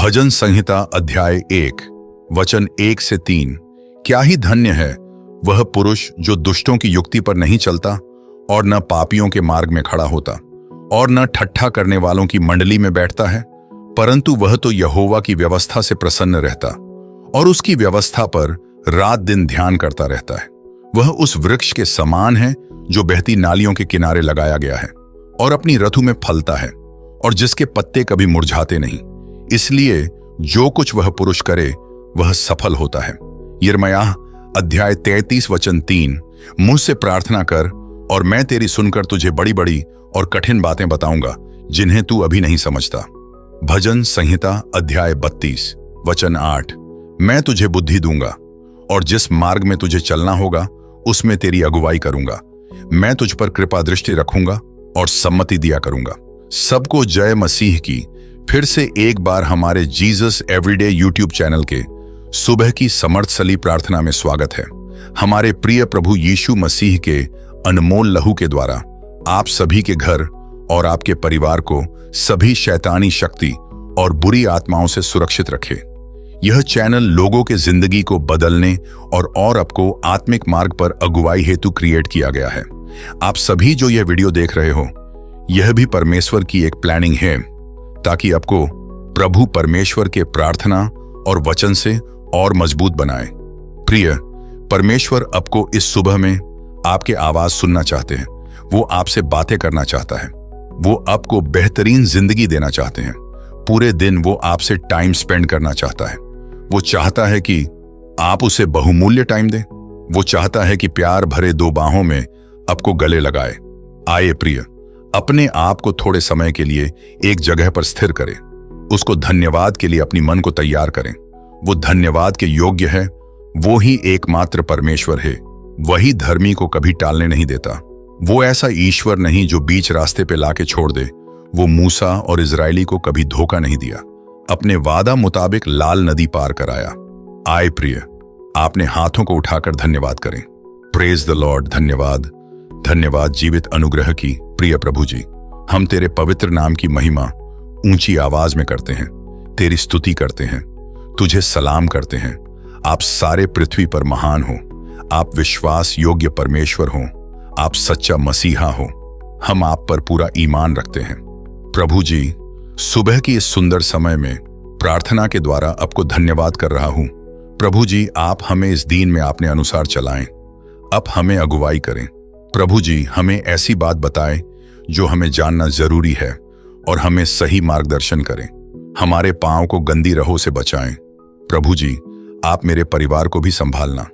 भजन संहिता अध्याय 1 वचन 1 से 3। क्या ही धन्य है वह पुरुष जो दुष्टों की युक्ति पर नहीं चलता और न पापियों के मार्ग में खड़ा होता और न ठट्ठा करने वालों की मंडली में बैठता है, परंतु वह तो यहोवा की व्यवस्था से प्रसन्न रहता और उसकी व्यवस्था पर रात दिन ध्यान करता रहता है। वह उस वृक्ष के समान है जो बहती नालियों के किनारे लगाया गया है और अपनी ऋतु में फलता है और जिसके पत्ते कभी मुरझाते नहीं। इसलिए जो कुछ वह पुरुष करे वह सफल होता है। यिर्मयाह अध्याय 33 वचन 3। मुझसे प्रार्थना कर और मैं तेरी सुनकर तुझे बड़ी बड़ी और कठिन बातें बताऊंगा जिन्हें तू अभी नहीं समझता। भजन संहिता अध्याय 32 वचन 8। मैं तुझे बुद्धि दूंगा और जिस मार्ग में तुझे चलना होगा उसमें तेरी अगुवाई करूंगा। मैं तुझ पर कृपा दृष्टि रखूंगा और सम्मति दिया करूंगा। सबको जय मसीह की। फिर से एक बार हमारे जीसस एवरीडे यूट्यूब चैनल के सुबह की समर्थशाली प्रार्थना में स्वागत है। हमारे प्रिय प्रभु यीशु मसीह के अनमोल लहू के द्वारा आप सभी के घर और आपके परिवार को सभी शैतानी शक्ति और बुरी आत्माओं से सुरक्षित रखे। यह चैनल लोगों के जिंदगी को बदलने और आपको आत्मिक मार्ग पर अगुवाई हेतु क्रिएट किया गया है। आप सभी जो यह वीडियो देख रहे हो, यह भी परमेश्वर की एक प्लानिंग है ताकि आपको प्रभु परमेश्वर के प्रार्थना और वचन से और मजबूत बनाए। प्रिय, परमेश्वर आपको इस सुबह में आपके आवाज सुनना चाहते हैं। वो आपसे बातें करना चाहता है। वो आपको बेहतरीन जिंदगी देना चाहते हैं। पूरे दिन वो आपसे टाइम स्पेंड करना चाहता है। वो चाहता है कि आप उसे बहुमूल्य टाइम दें। वो चाहता है कि प्यार भरे दो बाहों में आपको गले लगाए। आइए प्रिय, अपने आप को थोड़े समय के लिए एक जगह पर स्थिर करें। उसको धन्यवाद के लिए अपनी मन को तैयार करें। वो धन्यवाद के योग्य है। वो ही एकमात्र परमेश्वर है। वही धर्मी को कभी टालने नहीं देता। वो ऐसा ईश्वर नहीं जो बीच रास्ते पे लाके छोड़ दे। वो मूसा और इजरायली को कभी धोखा नहीं दिया। अपने वादा मुताबिक लाल नदी पार कराया। आए प्रिय, आपने हाथों को उठाकर धन्यवाद करें। Praise the Lord. धन्यवाद, धन्यवाद जीवित अनुग्रह की प्रिय प्रभु जी। हम तेरे पवित्र नाम की महिमा ऊंची आवाज में करते हैं, तेरी स्तुति करते हैं, तुझे सलाम करते हैं। आप सारे पृथ्वी पर महान हो। आप विश्वास योग्य परमेश्वर हो। आप सच्चा मसीहा हो। हम आप पर पूरा ईमान रखते हैं। प्रभु जी, सुबह की इस सुंदर समय में प्रार्थना के द्वारा आपको धन्यवाद कर रहा हूं। प्रभु जी, आप हमें इस दीन में अपने अनुसार चलाएं। आप हमें अगुवाई करें। प्रभु जी, हमें ऐसी बात बताएं जो हमें जानना जरूरी है और हमें सही मार्गदर्शन करें। हमारे पांव को गंदी राहों से बचाएं। प्रभु जी, आप मेरे परिवार को भी संभालना।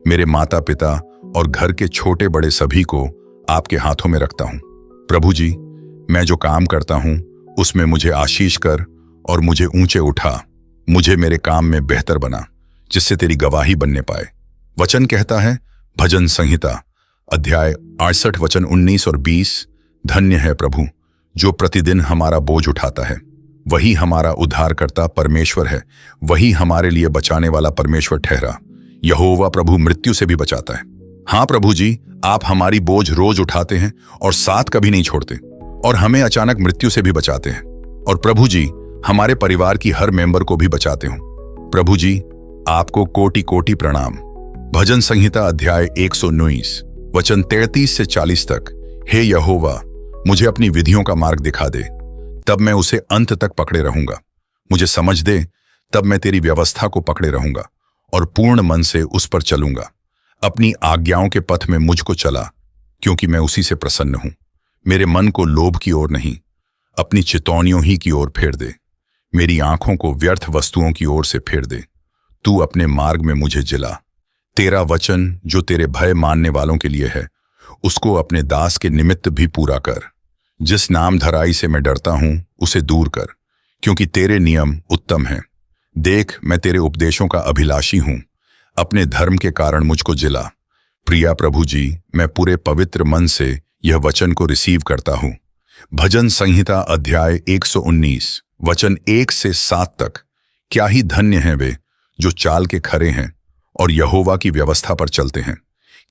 मेरे माता पिता और घर के छोटे बड़े सभी को आपके हाथों में रखता हूं। प्रभु जी, मैं जो काम करता हूं उसमें मुझे आशीष कर और मुझे ऊंचे उठा। मुझे मेरे काम में बेहतर बना जिससे तेरी गवाही बनने पाए। वचन कहता है, भजन संहिता अध्याय 68 वचन 19 और 20। धन्य है प्रभु जो प्रतिदिन हमारा बोझ उठाता है। वही हमारा उद्धारकर्ता परमेश्वर है। वही हमारे लिए बचाने वाला परमेश्वर ठहरा। यहोवा प्रभु मृत्यु से भी बचाता है। हाँ प्रभु जी, आप हमारी बोझ रोज उठाते हैं और साथ कभी नहीं छोड़ते और हमें अचानक मृत्यु से भी बचाते हैं। और प्रभु जी, हमारे परिवार की हर मेंबर को भी बचाते हो। प्रभु जी, आपको कोटि कोटि प्रणाम। भजन संहिता अध्याय 119 वचन 33 से 40 तक। हे यहोवा, मुझे अपनी विधियों का मार्ग दिखा दे, तब मैं उसे अंत तक पकड़े रहूंगा। मुझे समझ दे, तब मैं तेरी व्यवस्था को पकड़े रहूंगा और पूर्ण मन से उस पर चलूंगा। अपनी आज्ञाओं के पथ में मुझको चला, क्योंकि मैं उसी से प्रसन्न हूं। मेरे मन को लोभ की ओर नहीं, अपनी चितौनियों ही की ओर फेर दे। मेरी आंखों को व्यर्थ वस्तुओं की ओर से फेर दे। तू अपने मार्ग में मुझे जिला। तेरा वचन जो तेरे भय मानने वालों के लिए है, उसको अपने दास के निमित्त भी पूरा कर। जिस नाम धराई से मैं डरता हूं उसे दूर कर, क्योंकि तेरे नियम उत्तम हैं। देख, मैं तेरे उपदेशों का अभिलाषी हूं। अपने धर्म के कारण मुझको जिला। प्रिया प्रभु जी, मैं पूरे पवित्र मन से यह वचन को रिसीव करता हूं। भजन संहिता अध्याय 119 वचन 1 से 7 तक। क्या ही धन्य हैं वे जो चाल के खरे हैं और यहोवा की व्यवस्था पर चलते हैं।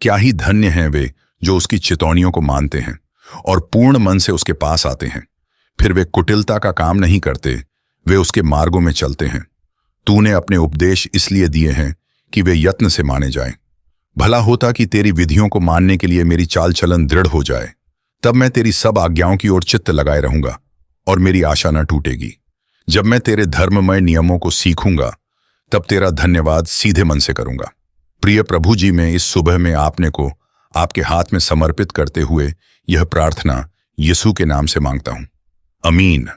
क्या ही धन्य हैं वे जो उसकी चितौनियों को मानते हैं और पूर्ण मन से उसके पास आते हैं। फिर वे कुटिलता का काम नहीं करते, वे उसके मार्गों में चलते हैं। तूने अपने उपदेश इसलिए दिए हैं कि वे यत्न से माने जाएं। भला होता कि तेरी विधियों को मानने के लिए मेरी चाल चलन दृढ़ हो जाए, तब मैं तेरी सब आज्ञाओं की ओर चित्त लगाए रहूंगा और मेरी आशा न टूटेगी। जब मैं तेरे धर्ममय नियमों को सीखूंगा, तब तेरा धन्यवाद सीधे मन से करूंगा। प्रिय प्रभु जी, मैं इस सुबह में आपने को आपके हाथ में समर्पित करते हुए यह प्रार्थना यीशु के नाम से मांगता हूं। अमीन।